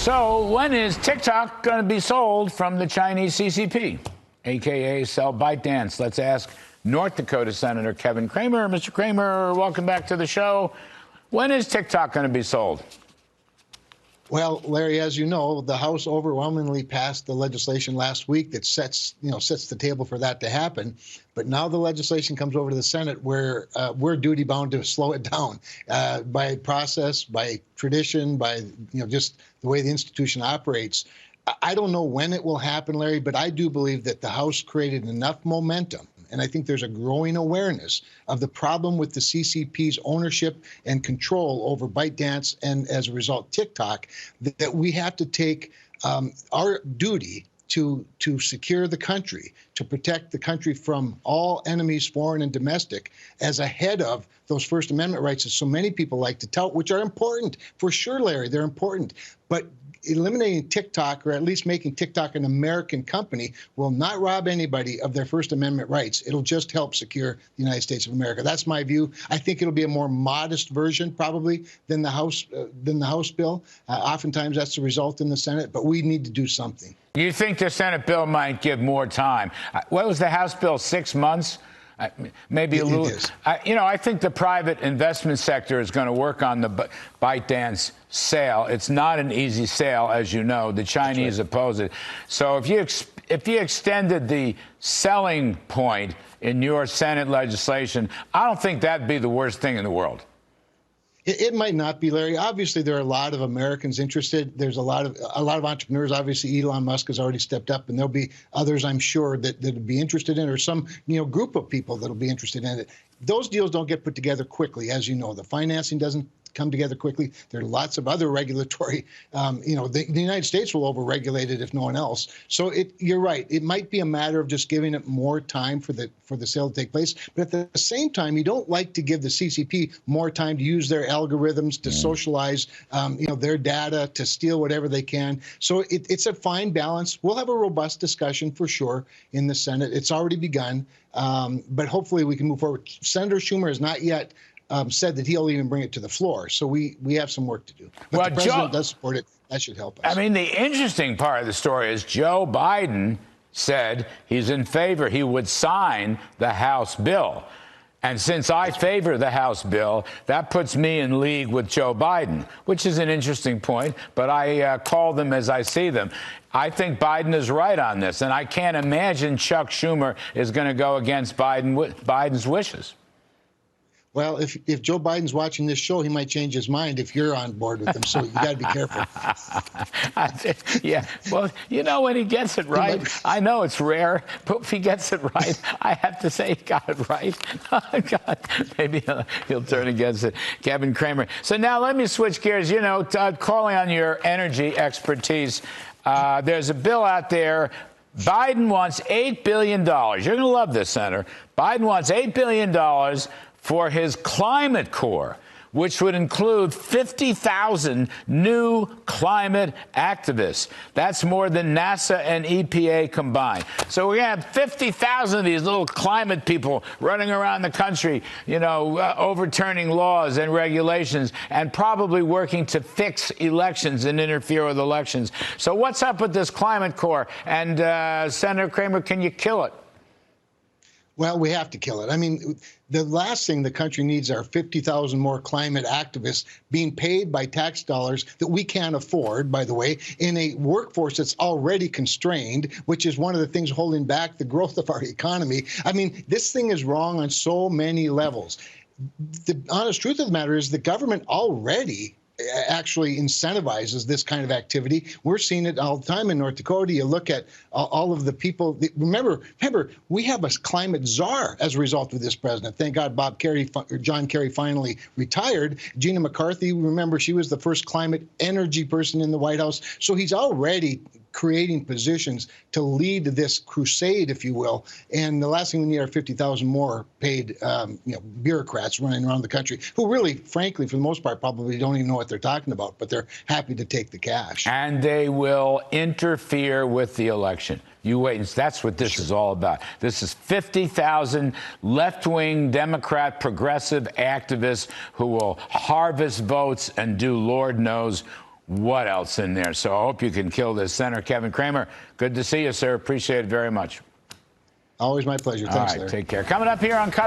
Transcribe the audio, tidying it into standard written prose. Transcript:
So when is TikTok going to be sold from the Chinese CCP, a.k.a. sell ByteDance? Let's ask North Dakota Senator Kevin Cramer. Mr. Cramer, welcome back to the show. When is TikTok going to be sold? Well, Larry, as you know, the House overwhelmingly passed the legislation last week that sets the table for that to happen. But now the legislation comes over to the Senate, where we're duty bound to slow it down by process, by tradition, by just the way the institution operates. I don't know when it will happen, Larry, but I do believe that the House created enough momentum. And I think there's a growing awareness of the problem with the CCP's ownership and control over ByteDance and, as a result, TikTok, that we have to take our duty to secure the country, to protect the country from all enemies, foreign and domestic, as ahead of those First Amendment rights that so many people like to tout, which are important. For sure, Larry, they're important. But eliminating TikTok, or at least making TikTok an American company, will not rob anybody of their First Amendment rights. It'll just help secure the United States of America. That's my view. I think it'll be a more modest version, probably, than the House bill. Oftentimes, that's the result in the Senate, but we need to do something. You think the Senate bill might give more time? What was the House bill, 6 months? Maybe a little. I think the private investment sector is going to work on the ByteDance sale. It's not an easy sale, as you know. The Chinese oppose it. So if you extended the selling point in your Senate legislation, I don't think that'd be the worst thing in the world. It might not be, Larry. Obviously, there are a lot of Americans interested. There's a lot of entrepreneurs. Obviously, Elon Musk has already stepped up, and there'll be others, I'm sure, that'll be interested in it, or some group of people that'll be interested in it. Those deals don't get put together quickly, as you know. The financing doesn't come together quickly. There are lots of other regulatory, the United States will overregulate it if no one else. So you're right. It might be a matter of just giving it more time for the sale to take place. But at the same time, you don't like to give the CCP more time to use their algorithms, to socialize, their data, to steal whatever they can. So it's a fine balance. We'll have a robust discussion for sure in the Senate. It's already begun, but hopefully we can move forward. Senator Schumer has not yet said that he'll even bring it to the floor. So we have some work to do. But well, the president does support it. That should help us. I mean, the interesting part of the story is Joe Biden said he's in favor. He would sign the House bill. And since I favor the House bill, that puts me in league with Joe Biden, which is an interesting point. But I call them as I see them. I think Biden is right on this. And I can't imagine Chuck Schumer is going to go against Biden's wishes. Well, if Joe Biden's watching this show, he might change his mind if you're on board with him. So you got to be careful. Yeah. Well, when he gets it right, I know it's rare, but if he gets it right, I have to say he got it right. Oh, God, maybe he'll turn against it. Kevin Cramer. So now let me switch gears. Calling on your energy expertise, there's a bill out there. Biden wants $8 billion. You're going to love this, Senator. Biden wants $8 billion for his climate corps, which would include 50,000 new climate activists. That's more than NASA and EPA combined. So we're going to have 50,000 of these little climate people running around the country, overturning laws and regulations and probably working to fix elections and interfere with elections. So what's up with this climate corps? And Senator Cramer, can you kill it? Well, we have to kill it. I mean, the last thing the country needs are 50,000 more climate activists being paid by tax dollars that we can't afford, by the way, in a workforce that's already constrained, which is one of the things holding back the growth of our economy. I mean, this thing is wrong on so many levels. The honest truth of the matter is the government already actually incentivizes this kind of activity. We're seeing it all the time in North Dakota. You look at all of the people. Remember, we have a climate czar as a result of this president. Thank God John Kerry finally retired. Gina McCarthy, remember, she was the first climate energy person in the White House. So he's already creating positions to lead this crusade, if you will. And the last thing we need are 50,000 more paid bureaucrats running around the country who really, frankly, for the most part, probably don't even know what they're talking about, but they're happy to take the cash. And they will interfere with the election. You wait, and that's what this is all about. This is 50,000 left-wing Democrat progressive activists who will harvest votes and do Lord knows what else in there. So I hope you can kill this. Senator Kevin Cramer, good to see you, sir. Appreciate it very much. Always my pleasure. Thanks, All right, Larry. take care. Coming up here on Cover.